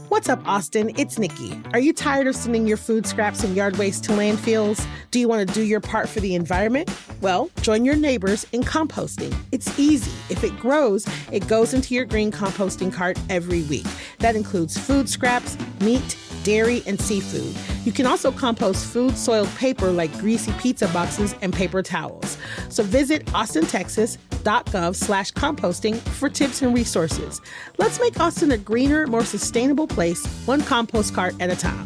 What's up, Austin? It's Nikki. Are you tired of sending your food scraps and yard waste to landfills? Do you want to do your part for the environment? Well, join your neighbors in composting. It's easy. If it grows, it goes into your green composting cart every week. That includes food scraps, meat, dairy, and seafood. You can also compost food-soiled paper like greasy pizza boxes and paper towels. So visit austintexas.gov/composting for tips and resources. Let's make Austin a greener, more sustainable place, one compost cart at a time.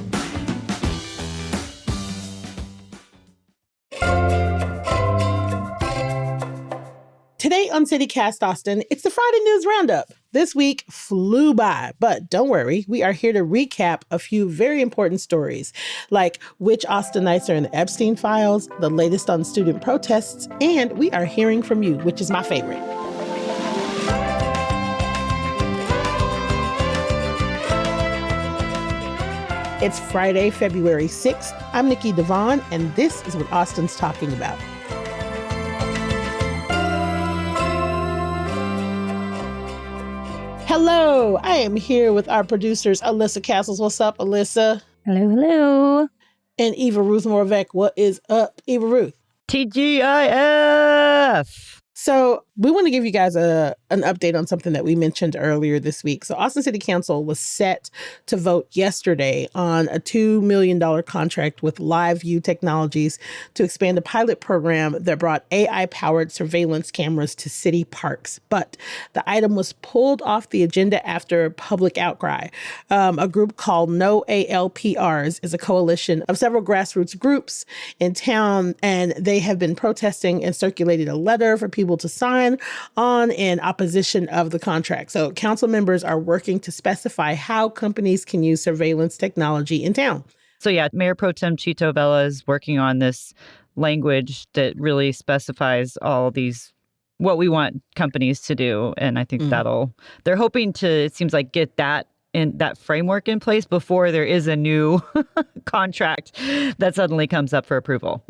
Today on CityCast Austin, it's the Friday News Roundup. This week flew by, but don't worry, we are here to recap a few very important stories, like which Austinites are in the Epstein files, the latest on student protests, and we are hearing from you, which is my favorite. It's Friday, February 6th. I'm Nikki Devon, and this is what Austin's talking about. Hello, I am here with our producers, Alyssa Castles. What's up, Alyssa? Hello, hello. And Eva Ruth Morvek. What is up, Eva Ruth? TGIF! So we want to give you guys an update on something that we mentioned earlier this week. So Austin City Council was set to vote yesterday on a $2 million contract with LiveView Technologies to expand a pilot program that brought AI-powered surveillance cameras to city parks. But the item was pulled off the agenda after public outcry. A group called No ALPRs is a coalition of several grassroots groups in town, and they have been protesting and circulated a letter for people to sign on in opposition of the contract. So council members are working to specify how companies can use surveillance technology in town. So yeah, Mayor Pro Tem Chito Vela is working on this language that really specifies all these, what we want companies to do. And I think they're hoping to, it seems like, get that in that framework in place before there is a new contract that suddenly comes up for approval.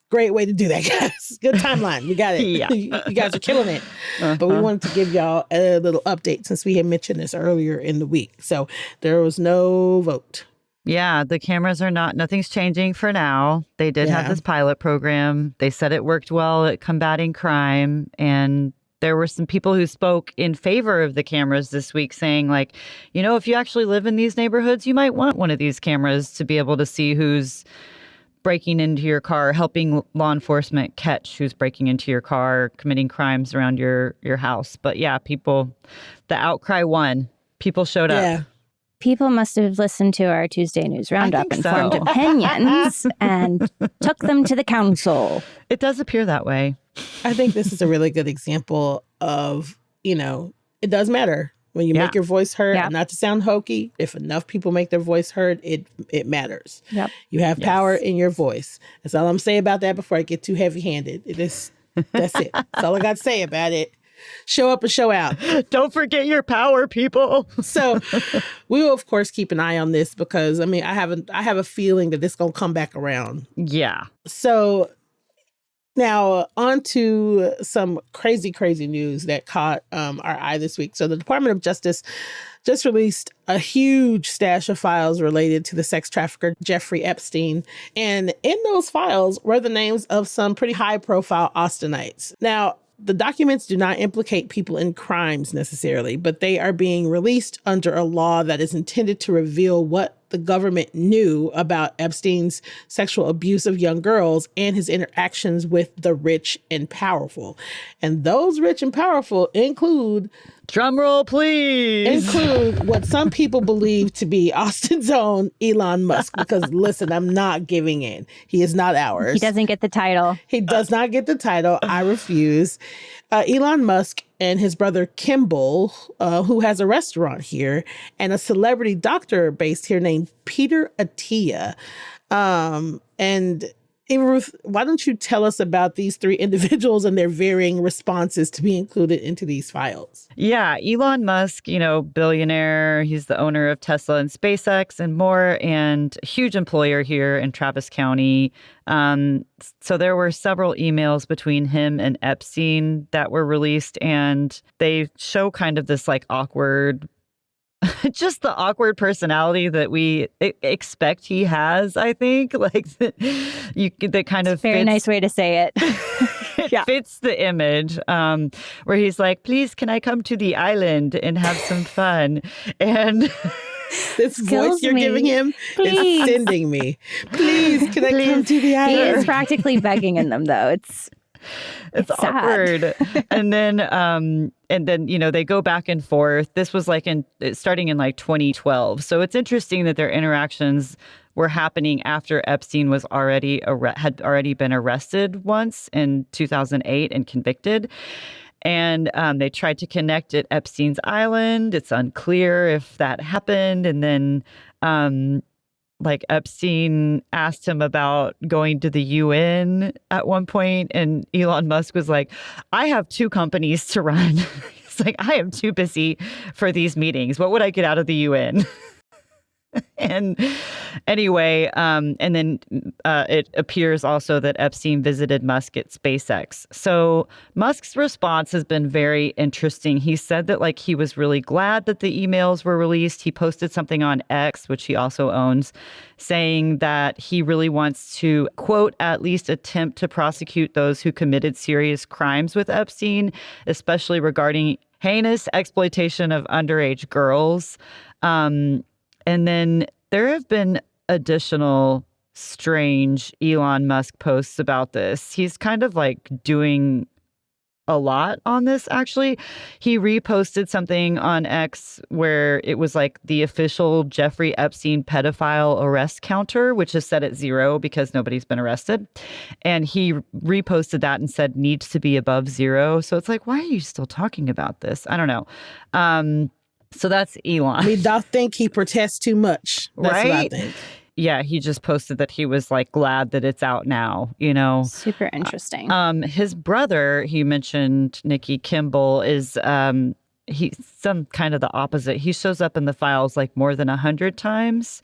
Great way to do that, guys. Good timeline. We got it. Yeah. You guys are killing it. But we wanted to give y'all a little update since we had mentioned this earlier in the week. So there was no vote. Yeah, the cameras are nothing's changing for now. They did have this pilot program. They said it worked well at combating crime. And there were some people who spoke in favor of the cameras this week saying, like, you know, if you actually live in these neighborhoods, you might want one of these cameras to be able to see who's breaking into your car, helping law enforcement catch who's breaking into your car, committing crimes around your house. But yeah, the outcry won. People showed up. People must have listened to our Tuesday News Roundup and formed opinions and took them to the council. It does appear that way. I think this is a really good example of, it does matter. When you make your voice heard, not to sound hokey, if enough people make their voice heard, it matters. Yep. You have power in your voice. That's all I'm saying about that before I get too heavy-handed. That's it. That's all I got to say about it. Show up and show out. Don't forget your power, people. So we will, of course, keep an eye on this because, I have a feeling that this is going to come back around. Yeah. So now, on to some crazy news that caught our eye this week. So the Department of Justice just released a huge stash of files related to the sex trafficker Jeffrey Epstein. And in those files were the names of some pretty high-profile Austinites. Now, the documents do not implicate people in crimes necessarily, but they are being released under a law that is intended to reveal what the government knew about Epstein's sexual abuse of young girls and his interactions with the rich and powerful. And those rich and powerful include... Drumroll, please. Include what some people believe to be Austin's own Elon Musk. Because listen, I'm not giving in. He is not ours. He doesn't get the title. He does not get the title. I refuse. Elon Musk and his brother Kimball, who has a restaurant here, and a celebrity doctor based here named Peter Attia. And Ava Ruth, why don't you tell us about these three individuals and their varying responses to be included into these files? Yeah, Elon Musk, billionaire. He's the owner of Tesla and SpaceX and more, and a huge employer here in Travis County. So there were several emails between him and Epstein that were released, and they show kind of this like awkward just the awkward personality that we expect he has, I think. Like, that kind of very nice way to say it. It fits the image, where he's like, please, can I come to the island and have some fun? And this voice you're giving him is sending me. Please, can I come to the island? He is practically begging in them, though. It's awkward. and then they go back and forth. This was starting in 2012. So it's interesting that their interactions were happening after Epstein was had already been arrested once in 2008 and convicted. And they tried to connect at Epstein's Island. It's unclear if that happened. And then Epstein asked him about going to the UN at one point, and Elon Musk was like, I have 2 companies to run. He's like, I am too busy for these meetings. What would I get out of the UN? And anyway, and then it appears also that Epstein visited Musk at SpaceX. So Musk's response has been very interesting. He said that he was really glad that the emails were released. He posted something on X, which he also owns, saying that he really wants to, quote, at least attempt to prosecute those who committed serious crimes with Epstein, especially regarding heinous exploitation of underage girls. And then there have been additional strange Elon Musk posts about this. He's kind of doing a lot on this, actually. He reposted something on X where it was the official Jeffrey Epstein pedophile arrest counter, which is set at 0 because nobody's been arrested. And he reposted that and said needs to be above 0. So it's why are you still talking about this? I don't know. So that's Elon. I mean, I think he protests too much. That's right? what I think. Yeah, he just posted that he was glad that it's out now, Super interesting. His brother, he mentioned, Nikki Kimball, is he's some kind of the opposite. He shows up in the files more than 100 times.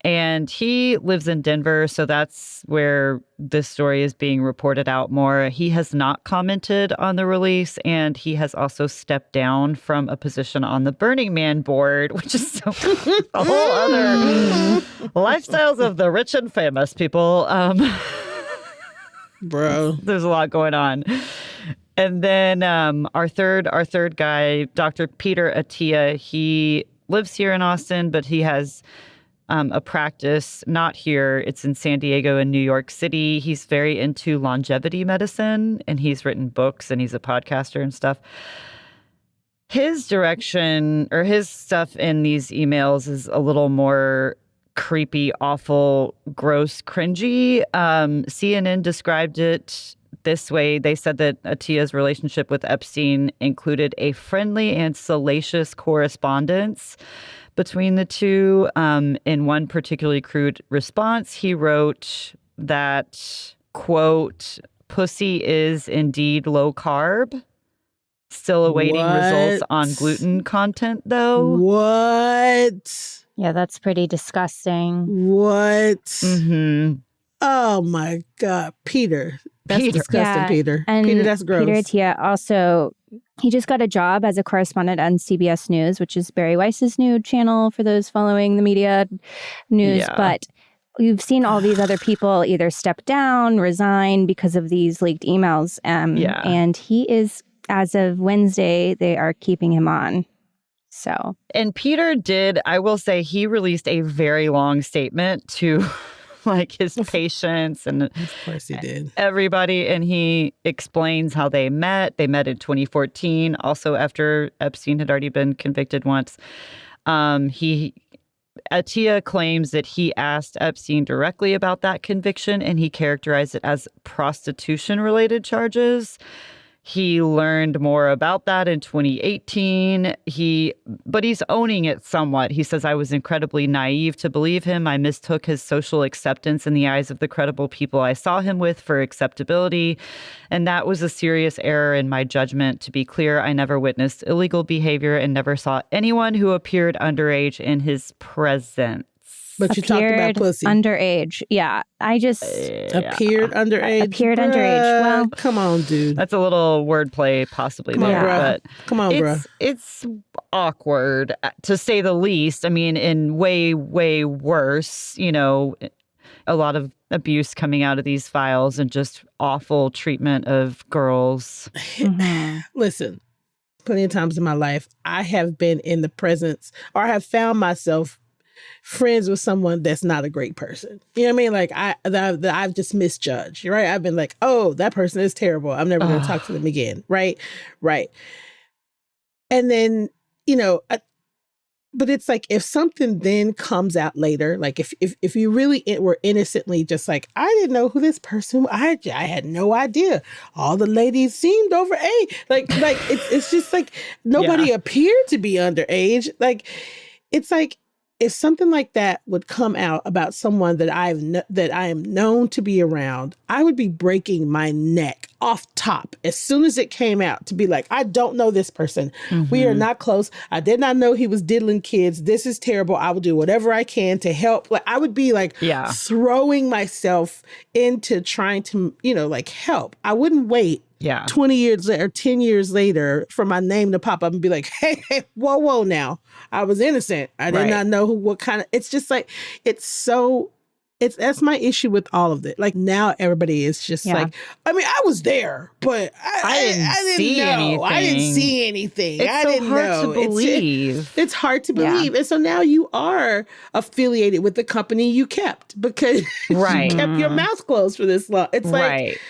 And he lives in Denver, so that's where this story is being reported out more. He has not commented on the release, and he has also stepped down from a position on the Burning Man board, which is a whole other lifestyles of the rich and famous people. Bro, there's a lot going on. And then our third guy, Dr. Peter Attia, he lives here in Austin, but he has a practice not here. It's in San Diego and New York City. He's very into longevity medicine, and he's written books, and he's a podcaster and stuff. His direction or his stuff in these emails is a little more creepy, awful, gross, cringy. CNN described it this way. They said that Attia's relationship with Epstein included a friendly and salacious correspondence between the two. In one particularly crude response, he wrote that, quote, pussy is indeed low carb. Still awaiting results on gluten content, though. What? Yeah, that's pretty disgusting. What? Mm-hmm. Oh, my God. Peter. That's disgusting, Peter. And Peter, that's gross. Peter Attia also, he just got a job as a correspondent on CBS News, which is Barry Weiss's new channel for those following the media news. Yeah. But you've seen all these other people either step down, resign because of these leaked emails. And he is, as of Wednesday, they are keeping him on. So. And Peter did, I will say, he released a very long statement to his patients and of course he did. Everybody. And he explains how they met. They met in 2014, also after Epstein had already been convicted once. Attia claims that he asked Epstein directly about that conviction, and he characterized it as prostitution-related charges. He learned more about that in 2018. But he's owning it somewhat. He says, I was incredibly naive to believe him. I mistook his social acceptance in the eyes of the credible people I saw him with for acceptability. And that was a serious error in my judgment. To be clear, I never witnessed illegal behavior and never saw anyone who appeared underage in his presence. But you talked about pussy. Underage. Yeah. I just... Appeared underage? Appeared underage. Well... Come on, dude. That's a little wordplay possibly come there. On, but come on, bro. It's awkward, to say the least. I mean, in way, way worse, you know, a lot of abuse coming out of these files and just awful treatment of girls. Listen, plenty of times in my life, I have been in the presence or I have found myself friends with someone that's not a great person. You know what I mean? Like I've just misjudged, right? I've been like, oh, that person is terrible. I'm never going to talk to them again. Right. And then, you know, but it's like, if something then comes out later, like if you really were innocently just like, I didn't know who this person was. I had no idea. All the ladies seemed over age. Like it's just like nobody appeared to be underage. Like, it's like, if something like that would come out about someone that I am known to be around, I would be breaking my neck off top as soon as it came out to be like, I don't know this person. Mm-hmm. We are not close. I did not know he was diddling kids. This is terrible. I will do whatever I can to help. Like I would be like throwing myself into trying to, you know, like help. I wouldn't wait 20 years or 10 years later for my name to pop up and be like, hey, whoa, now. I was innocent. I did not know what kind of, it's just like, that's my issue with all of it. Like now everybody is just like, I mean, I was there, but I didn't see anything. I didn't see anything. It's so hard to believe. It's hard to believe. And so now you are affiliated with the company you kept because you kept your mouth closed for this long. It's like,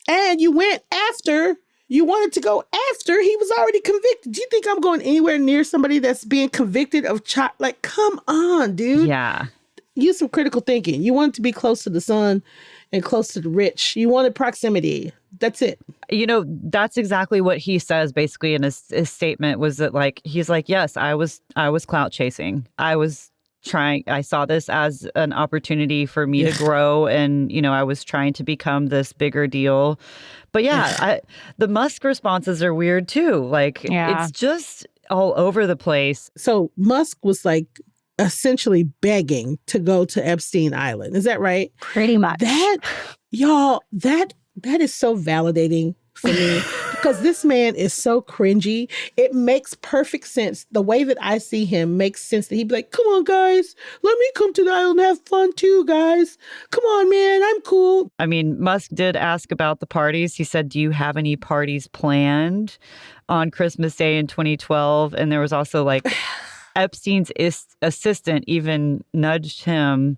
and you went after. You wanted to go after he was already convicted. Do you think I'm going anywhere near somebody that's being convicted of child? Like, come on, dude. Yeah. Use some critical thinking. You wanted to be close to the sun and close to the rich. You wanted proximity. That's it. You know, that's exactly what he says basically in his statement was that like, he's like, yes, I was clout chasing. I saw this as an opportunity for me to grow and, you know, I was trying to become this bigger deal. But the Musk responses are weird too. Like it's just all over the place. So Musk was like essentially begging to go to Epstein Island. Is that right? Pretty much. That is so validating for me because this man is so cringy. It makes perfect sense. The way that I see him makes sense that he'd be like, come on, guys, let me come to the island and have fun too, guys. Come on, man, I'm cool. I mean, Musk did ask about the parties. He said, do you have any parties planned on Christmas Day in 2012? And there was also like Epstein's assistant even nudged him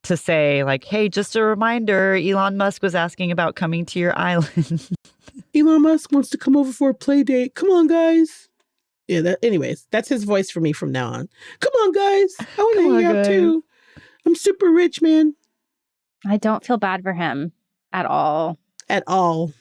to say like, hey, just a reminder, Elon Musk was asking about coming to your island. Elon Musk wants to come over for a play date. Come on, guys. Yeah, anyways, that's his voice for me from now on. Come on, guys. I want to hang out too. I'm super rich, man. I don't feel bad for him at all. At all.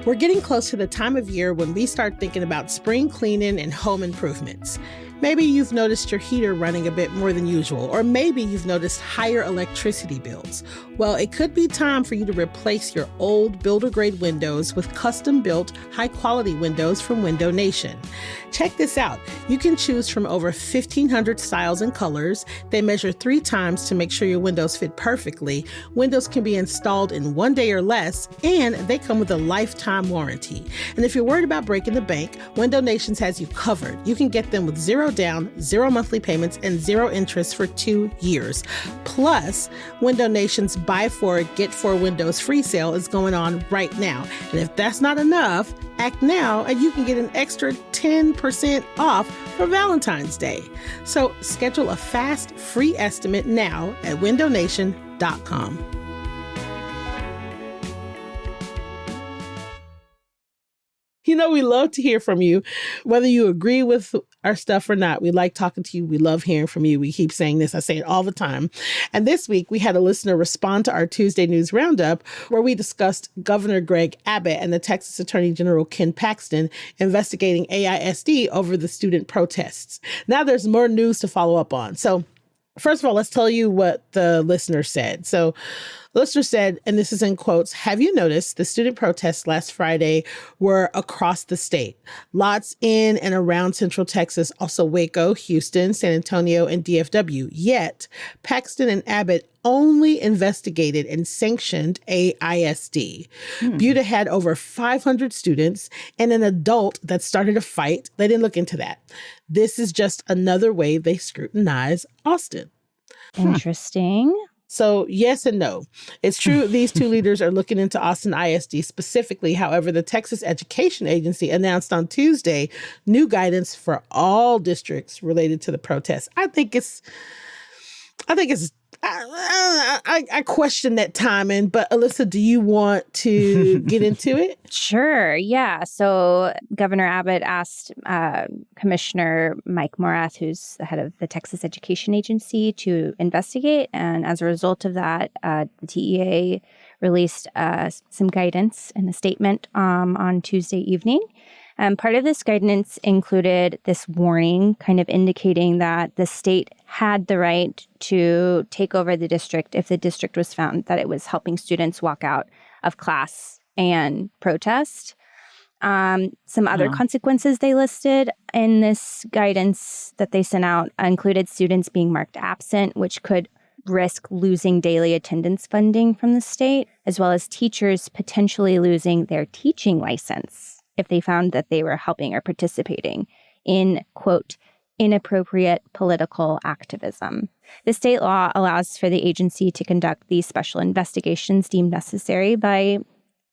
We're getting close to the time of year when we start thinking about spring cleaning and home improvements. Maybe you've noticed your heater running a bit more than usual, or maybe you've noticed higher electricity bills. Well, it could be time for you to replace your old builder-grade windows with custom-built, high-quality windows from Window Nation. Check this out. You can choose from over 1,500 styles and colors. They measure 3 times to make sure your windows fit perfectly. Windows can be installed in 1 day or less, and they come with a lifetime warranty. And if you're worried about breaking the bank, Window Nation has you covered. You can get them with 0 down, 0 monthly payments, and 0 interest for 2 years. Plus, Window Nation's Buy 4, Get 4 Windows free sale is going on right now. And if that's not enough, act now and you can get an extra 10% off for Valentine's Day. So schedule a fast, free estimate now at windownation.com. We love to hear from you, whether you agree with our stuff or not. We like talking to you. We love hearing from you. We keep saying this. I say it all the time. And this week, we had a listener respond to our Tuesday News Roundup, where we discussed Governor Greg Abbott and the Texas Attorney General Ken Paxton investigating AISD over the student protests. Now there's more news to follow up on. So first of all, let's tell you what the listener said. So the listener said, and this is in quotes, "Have you noticed the student protests last Friday were across the state? Lots in and around Central Texas, also Waco, Houston, San Antonio, and DFW. Yet Paxton and Abbott only investigated and sanctioned AISD. Buda had over 500 students and an adult that started a fight. They didn't look into that. This is just another way they scrutinize Austin." Interesting. So yes and no. It's true these two leaders are looking into Austin ISD specifically. However, the Texas Education Agency announced on Tuesday new guidance for all districts related to the protests. I think it's I question that timing, but Alyssa, do you want to get into it? Sure. Yeah. So Governor Abbott asked Commissioner Mike Morath, who's the head of the Texas Education Agency, to investigate. And as a result of that, the TEA released some guidance in a statement on Tuesday evening. Part of this guidance included this warning, kind of indicating that the state had the right to take over the district if the district was found that it was helping students walk out of class and protest. Some other consequences they listed in this guidance that they sent out included students being marked absent, which could risk losing daily attendance funding from the state, as well as teachers potentially losing their teaching license if they found that they were helping or participating in, quote, inappropriate political activism. The state law allows for the agency to conduct these special investigations deemed necessary by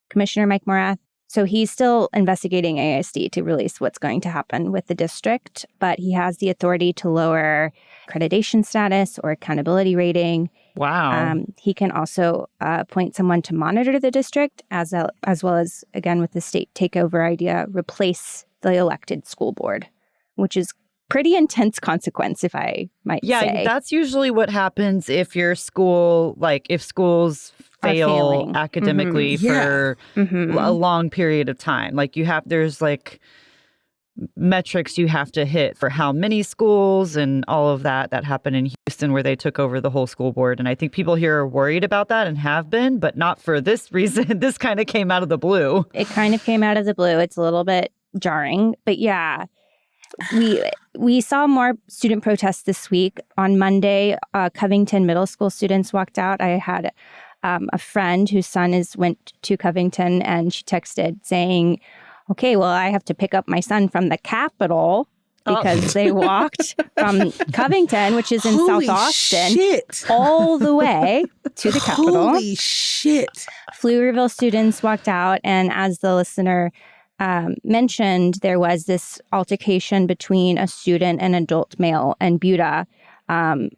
Commissioner Mike Morath. So he's still investigating AISD to release what's going to happen with the district, but he has the authority to lower accreditation status or accountability rating. Wow. He can also appoint someone to monitor the district, as well as, again, with the state takeover idea, replace the elected school board, which is pretty intense consequence, if I might say. Yeah, that's usually what happens if your school, like if schools fail academically for a long period of time. Like there's like metrics you have to hit for how many schools and all of that happened in Houston, where they took over the whole school board. And I think people here are worried about that and have been, but not for this reason. This kind of came out of the blue. It kind of came out of the blue. It's a little bit jarring, but yeah. We saw more student protests this week. On Monday, Covington Middle School students walked out. I had a friend whose son went to Covington, and she texted saying, "Okay, well, I have to pick up my son from the Capitol," because they walked from Covington, which is in South Austin, all the way to the Capitol. Holy shit. Pflugerville students walked out, and as the listener mentioned, there was this altercation between a student and adult male and Buda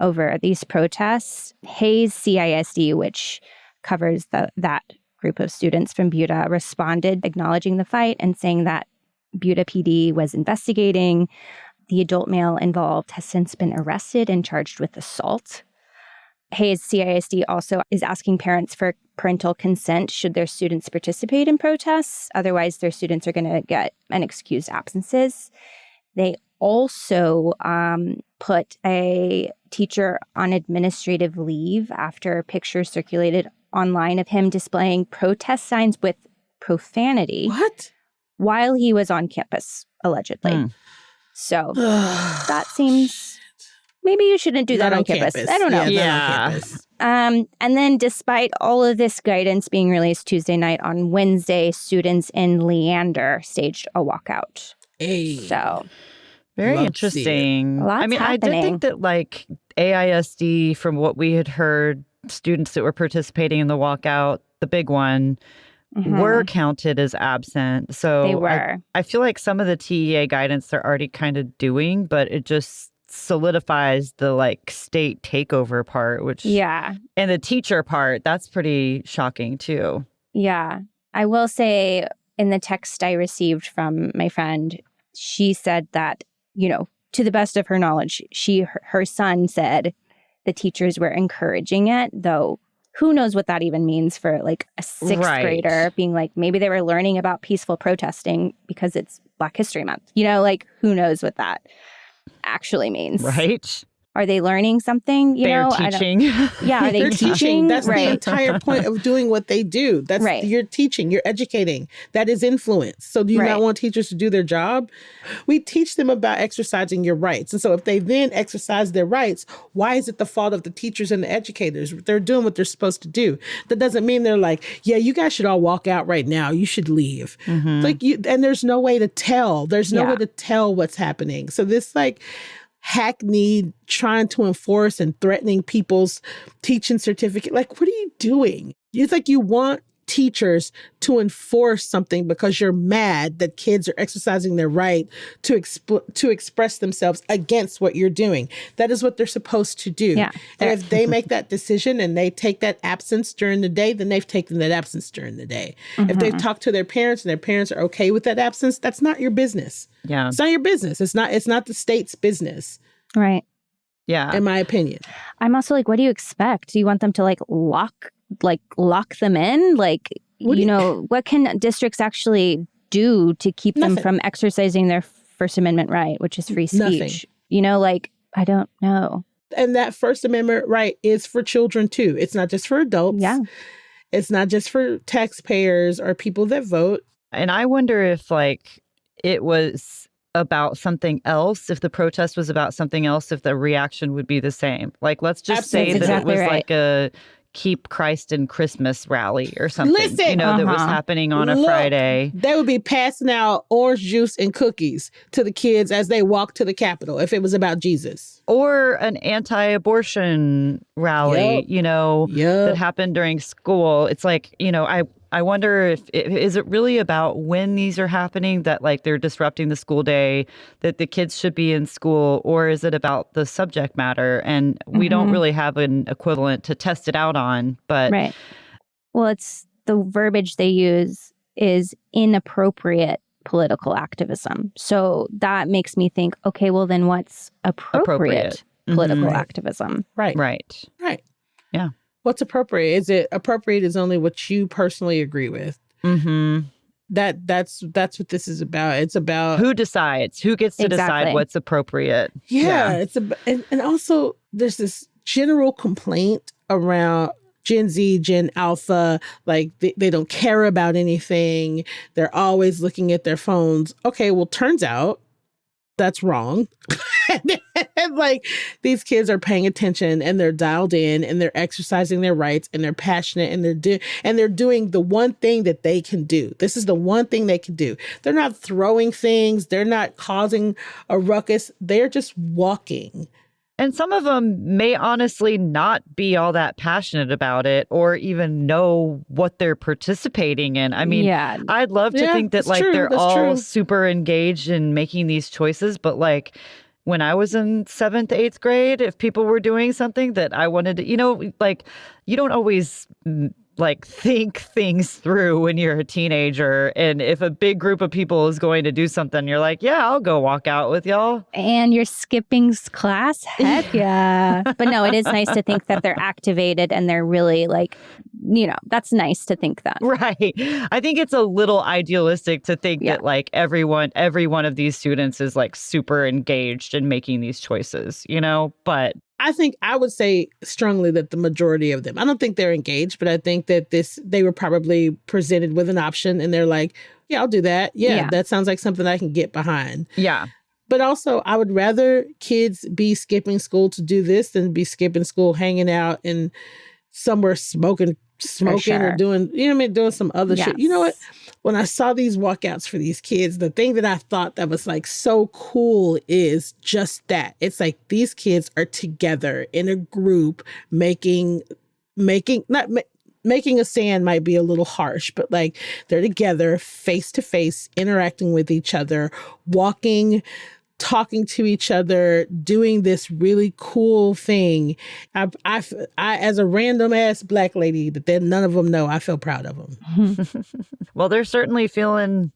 over these protests. Hayes CISD, which covers that group of students from Buda, responded acknowledging the fight and saying that Buda PD was investigating. The adult male involved has since been arrested and charged with assault. Hayes CISD also is asking parents for parental consent should their students participate in protests. Otherwise, their students are going to get unexcused absences. They also put a teacher on administrative leave after pictures circulated online of him displaying protest signs with profanity. What? While he was on campus, allegedly. So that seems... Maybe you shouldn't do that on campus. I don't know. Yeah. And then despite all of this guidance being released Tuesday night, on Wednesday, students in Leander staged a walkout. Hey. So very interesting. Lots happening. I did think that like AISD, from what we had heard, students that were participating in the walkout, the big one, were counted as absent. So they were. I feel like some of the TEA guidance they're already kind of doing, but it just solidifies the like state takeover part, which and the teacher part, that's pretty shocking too. Yeah. I will say in the text I received from my friend, she said that, to the best of her knowledge, her son said the teachers were encouraging it, though who knows what that even means for like a sixth grader being like, maybe they were learning about peaceful protesting because it's Black History Month. Like, who knows what that actually means. Right. Are they learning something? They're teaching. Yeah, are they They're teaching? That's right. the entire point of doing what they do. That's right. You're teaching, you're educating. That is influence. So do you not want teachers to do their job? We teach them about exercising your rights. And so if they then exercise their rights, why is it the fault of the teachers and the educators? They're doing what they're supposed to do. That doesn't mean they're like, yeah, you guys should all walk out right now. You should leave. And there's no way to tell. There's no way to tell what's happening. So this hackneyed trying to enforce and threatening people's teaching certificate. Like, what are you doing? It's like you want teachers to enforce something because you're mad that kids are exercising their right to express themselves against what you're doing. That is what they're supposed to do. Yeah. And if they make that decision and they take that absence during the day, then they've taken that absence during the day. If they've talked to their parents and their parents are okay with that absence, that's not your business. Yeah. It's not your business. It's not the state's business. Right. Yeah. In my opinion. I'm also like, what do you expect? Do you want them to lock them in? What can districts actually do to keep them from exercising their First Amendment right, which is free speech? I don't know. And that First Amendment right is for children too. It's not just for adults. Yeah. It's not just for taxpayers or people that vote. And I wonder if it was about something else, if the protest was about something else, if the reaction would be the same. Let's just say that it was like a Keep Christ in Christmas rally or something, Listen, that was happening on a Friday. They would be passing out orange juice and cookies to the kids as they walk to the Capitol if it was about Jesus. Or an anti-abortion rally, that happened during school. It's like, I wonder if is it really about when these are happening that they're disrupting the school day, that the kids should be in school, or is it about the subject matter? And we don't really have an equivalent to test it out on. But right. Well, it's the verbiage they use is inappropriate political activism. So that makes me think, okay, well then what's appropriate political activism? Right. Right. Yeah. What's appropriate? Is it appropriate is only what you personally agree with? That's what this is about. It's about who decides, who gets to decide what's appropriate. Yeah. It's and also there's this general complaint around Gen Z, Gen Alpha, they don't care about anything. They're always looking at their phones. Okay, well, turns out that's wrong. And these kids are paying attention and they're dialed in and they're exercising their rights and they're passionate and they're doing the one thing that they can do. This is the one thing they can do. They're not throwing things. They're not causing a ruckus. They're just walking. And some of them may honestly not be all that passionate about it or even know what they're participating in. I mean, I'd love to think that they're all super engaged in making these choices. But when I was in 7th, 8th grade, if people were doing something that I wanted to, you don't always think things through when you're a teenager. And if a big group of people is going to do something, you're like, yeah, I'll go walk out with y'all. And you're skipping class? Heck yeah. But no, it is nice to think that they're activated and they're really that's nice to think that. Right. I think it's a little idealistic to think that every one of these students is super engaged in making these choices, but I think I would say strongly that the majority of them, I don't think they're engaged, but I think that they were probably presented with an option and they're like, yeah, I'll do that. Yeah, that sounds like something I can get behind. Yeah. But also, I would rather kids be skipping school to do this than be skipping school, hanging out and somewhere smoking or doing, doing some other shit. You know what? When I saw these walkouts for these kids, the thing that I thought that was so cool is just that. It's these kids are together in a group making a stand might be a little harsh, but they're together face to face, interacting with each other, walking talking to each other, doing this really cool thing. I as a random ass Black lady that then none of them know, I feel proud of them. Well, they're certainly feeling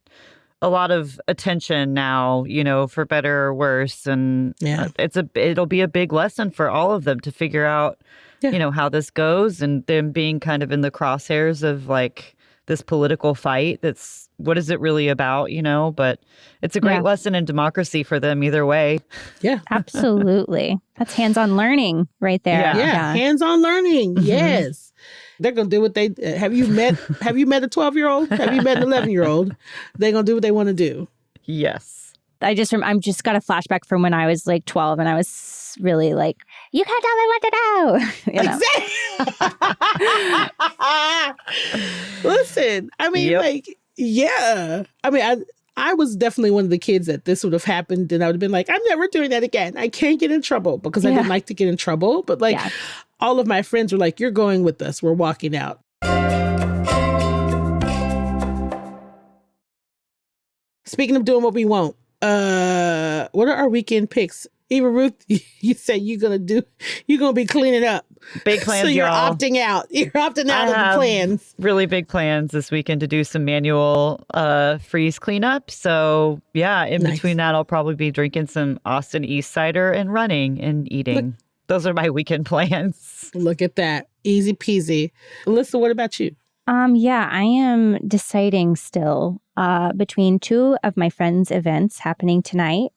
a lot of attention now, for better or worse. And it'll be a big lesson for all of them to figure out, how this goes, and them being kind of in the crosshairs of like this political fight. What is it really about, but it's a great lesson in democracy for them either way. Yeah, absolutely. That's hands-on learning right there. Yeah. Hands-on learning. Mm-hmm. Yes. They're going to do what they, have you met a 12-year-old? Have you met an 11-year-old? They're going to do what they want to do. Yes. I'm just got a flashback from when I was like 12 and I was really like, you can't tell me what to do. Exactly. Listen, I mean, I was definitely one of the kids that this would have happened and I would have been like, I'm never doing that again. I can't get in trouble because I didn't like to get in trouble. But all of my friends were like, you're going with us. We're walking out. Speaking of doing what we won't, what are our weekend picks? Eva Ruth, you say you're going to be cleaning up. Big plans, so you're y'all. Opting out. You're opting out of the plans. Really big plans this weekend to do some manual freeze cleanup. So in between that, I'll probably be drinking some Austin East cider and running and eating. Those are my weekend plans. Look at that. Easy peasy. Alyssa, what about you? I am deciding still between two of my friends' events happening tonight.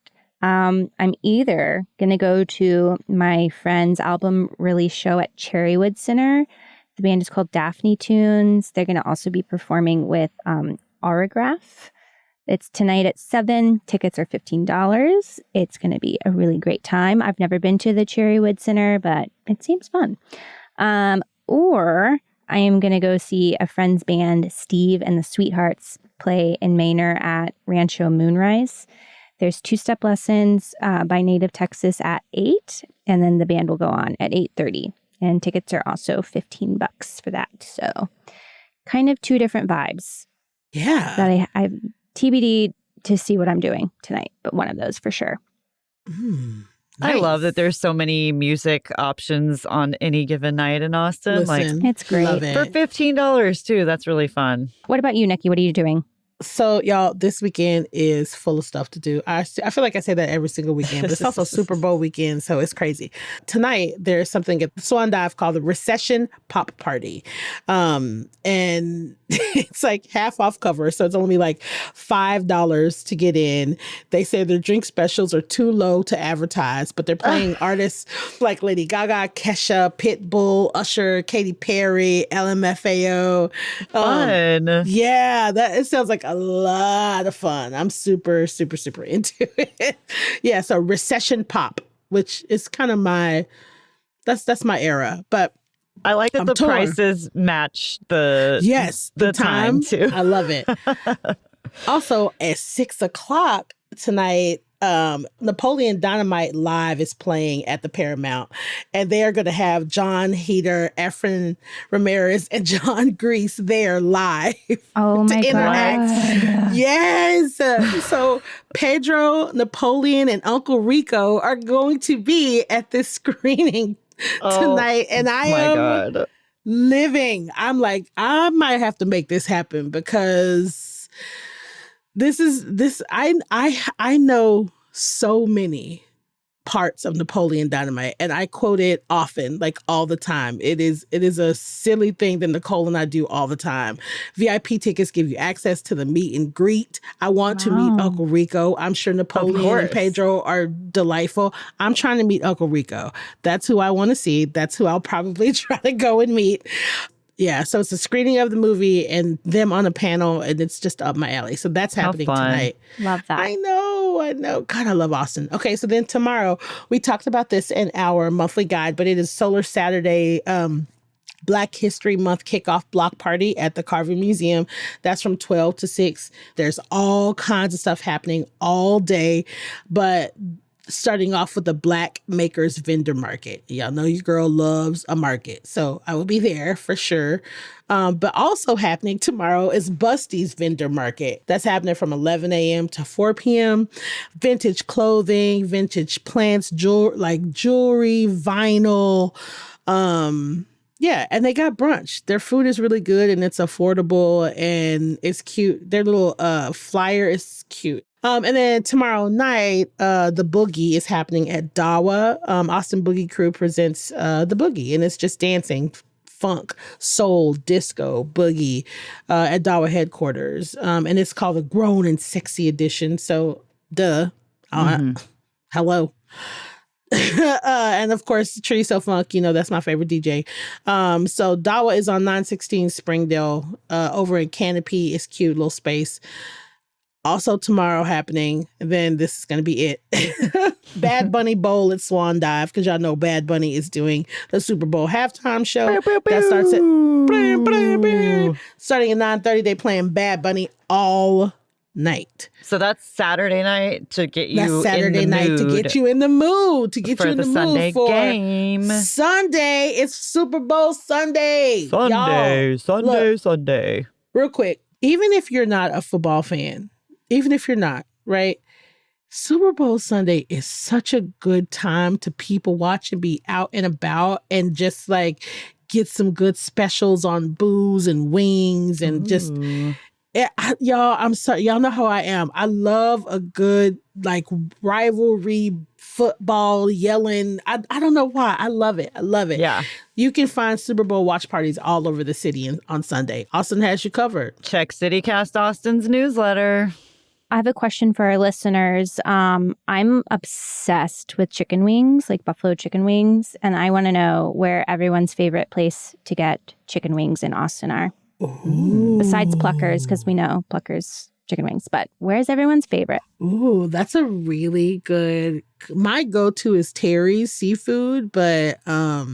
I'm either going to go to my friend's album release show at Cherrywood Center. The band is called Daphne Tunes. They're going to also be performing with Aurograph. It's tonight at 7. Tickets are $15. It's going to be a really great time. I've never been to the Cherrywood Center, but it seems fun. Or I am going to go see a friend's band, Steve and the Sweethearts, play in Manor at Rancho Moonrise. There's 2-step lessons by Native Texas at 8, and then the band will go on at 8:30. And tickets are also $15 for that. So kind of two different vibes. Yeah. That I've TBD to see what I'm doing tonight, but one of those for sure. Nice. I love that there's so many music options on any given night in Austin. Listen, it's great. For $15 too. That's really fun. What about you, Nikki? What are you doing? So, y'all, this weekend is full of stuff to do. I feel like I say that every single weekend, but it's also Super Bowl weekend, so it's crazy. Tonight, there's something at the Swan Dive called the Recession Pop Party. And it's like half off cover, so it's only like $5 to get in. They say their drink specials are too low to advertise, but they're playing artists like Lady Gaga, Kesha, Pitbull, Usher, Katy Perry, LMFAO. Fun. It sounds like a lot of fun. I'm super, super, super into it. Yeah, so recession pop, which is kind of that's my era. But I like that the prices match the time too. I love it. Also, at 6:00 tonight, Napoleon Dynamite Live is playing at the Paramount, and they are going to have John Heder, Efren Ramirez, and John Grease there live. Oh my God. Yes. So Pedro, Napoleon, and Uncle Rico are going to be at this screening tonight, and I am living. I'm like, I might have to make this happen because I know so many parts of Napoleon Dynamite, and I quote it often, like all the time. It is a silly thing that Nicole and I do all the time. VIP tickets give you access to the meet and greet. I want to meet Uncle Rico. I'm sure Napoleon and Pedro are delightful. I'm trying to meet Uncle Rico. That's who I want to see. That's who I'll probably try to go and meet. Yeah, so it's a screening of the movie and them on a panel, and it's just up my alley. So that's happening tonight. Love that. I know. God, I love Austin. Okay, so then tomorrow, we talked about this in our monthly guide, but it is Solar Saturday Black History Month kickoff block party at the Carving Museum. That's from 12 to 6. There's all kinds of stuff happening all day, but starting off with the Black Makers Vendor Market. Y'all know your girl loves a market, so I will be there for sure. But also happening tomorrow is Busty's Vendor Market. That's happening from 11 a.m. to 4 p.m. Vintage clothing, vintage plants, jewelry, vinyl. Yeah, and they got brunch. Their food is really good and it's affordable and it's cute. Their little flyer is cute. And then tomorrow night, the Boogie is happening at Dawa. Austin Boogie Crew presents the Boogie, and it's just dancing, funk, soul, disco, boogie at Dawa headquarters. And it's called the Grown and Sexy Edition. So, hello. And of course, Chorizo Funk, that's my favorite DJ. So Dawa is on 916 Springdale over in Canopy. It's cute little space. Also tomorrow happening, and then this is going to be it. Bad Bunny Bowl at Swan Dive, because y'all know Bad Bunny is doing the Super Bowl halftime show. That starts at starting at 9:30. They playing Bad Bunny all night. So that's Saturday night to get you That's Saturday night to get you in the mood. To get you in the Sunday mood for game. Sunday. It's Super Bowl Sunday. Sunday. Real quick, even if you're not a football fan, even if you're not, right? Super Bowl Sunday is such a good time to people watch and be out and about and just like get some good specials on booze and wings and just... y'all, I'm sorry. Y'all know how I am. I love a good like rivalry football yelling. I don't know why. I love it. Yeah. You can find Super Bowl watch parties all over the city on Sunday. Austin has you covered. Check CityCast Austin's newsletter. I have a question for our listeners. I'm obsessed with chicken wings, like buffalo chicken wings, and I want to know where everyone's favorite place to get chicken wings in Austin are. Ooh. Besides Pluckers, because we know Pluckers chicken wings, but where's everyone's favorite? Ooh, that's a really good... My go-to is Terry's Seafood, but I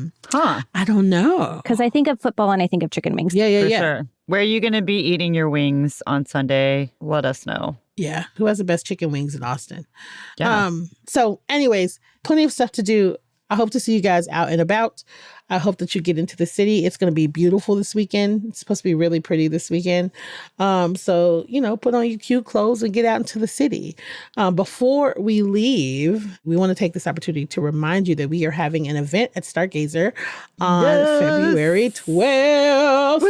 don't know. Because I think of football and I think of chicken wings. Yeah. Sure. Where are you going to be eating your wings on Sunday? Let us know. Yeah. Who has the best chicken wings in Austin? Yeah. So anyways, plenty of stuff to do. I hope to see you guys out and about. I hope that you get into the city. It's going to be beautiful this weekend. It's supposed to be really pretty this weekend. So, put on your cute clothes and get out into the city. Before we leave, we want to take this opportunity to remind you that we are having an event at Stargazer on February 12th.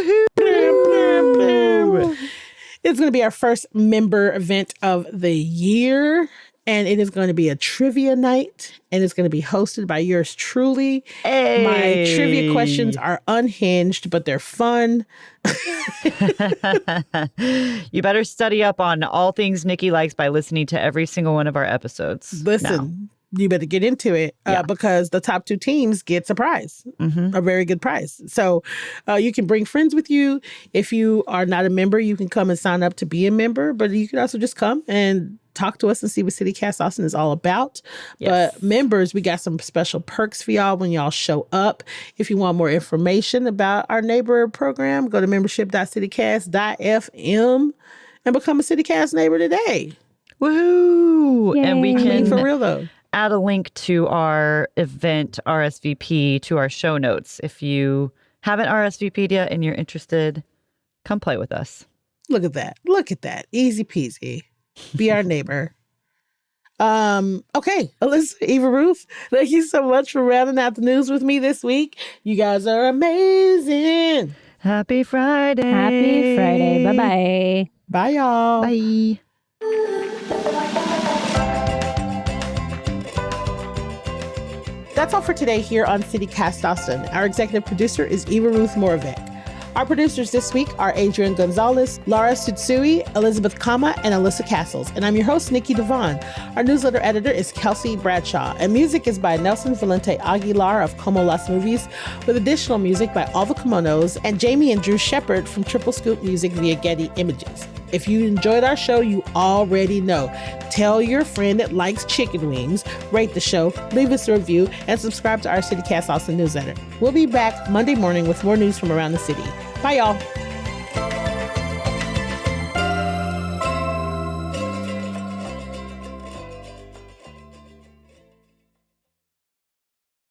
It's going to be our first member event of the year. And it is going to be a trivia night, and it's going to be hosted by yours truly. Hey. My trivia questions are unhinged, but they're fun. You better study up on all things Nikki likes by listening to every single one of our episodes. Listen, you better get into it because the top 2 teams get a prize, a very good prize. So you can bring friends with you. If you are not a member, you can come and sign up to be a member, but you can also just come and talk to us and see what CityCast Austin is all about. Yes. But members, we got some special perks for y'all when y'all show up. If you want more information about our neighbor program, go to membership.citycast.fm and become a CityCast neighbor today. Woohoo! Yay. And we can for real though add a link to our event RSVP to our show notes. If you haven't RSVP'd yet and you're interested, come play with us. Look at that. Easy peasy. Be our neighbor. Okay, Alyssa, Eva Ruth, thank you so much for rounding out the news with me this week. You guys are amazing. Happy Friday. Happy Friday. Bye-bye. Bye, y'all. Bye. That's all for today here on CityCast Austin. Our executive producer is Eva Ruth Moravec. Our producers this week are Adrian Gonzalez, Laura Sutsui, Elizabeth Kama, and Alyssa Castles. And I'm your host, Nikki Devon. Our newsletter editor is Kelsey Bradshaw. And music is by Nelson Valente Aguilar of Como Las Movies, with additional music by All the Kimonos and Jamie and Drew Shepard from Triple Scoop Music via Getty Images. If you enjoyed our show, you already know. Tell your friend that likes chicken wings, rate the show, leave us a review, and subscribe to our CityCast Austin newsletter. We'll be back Monday morning with more news from around the city. Bye, y'all.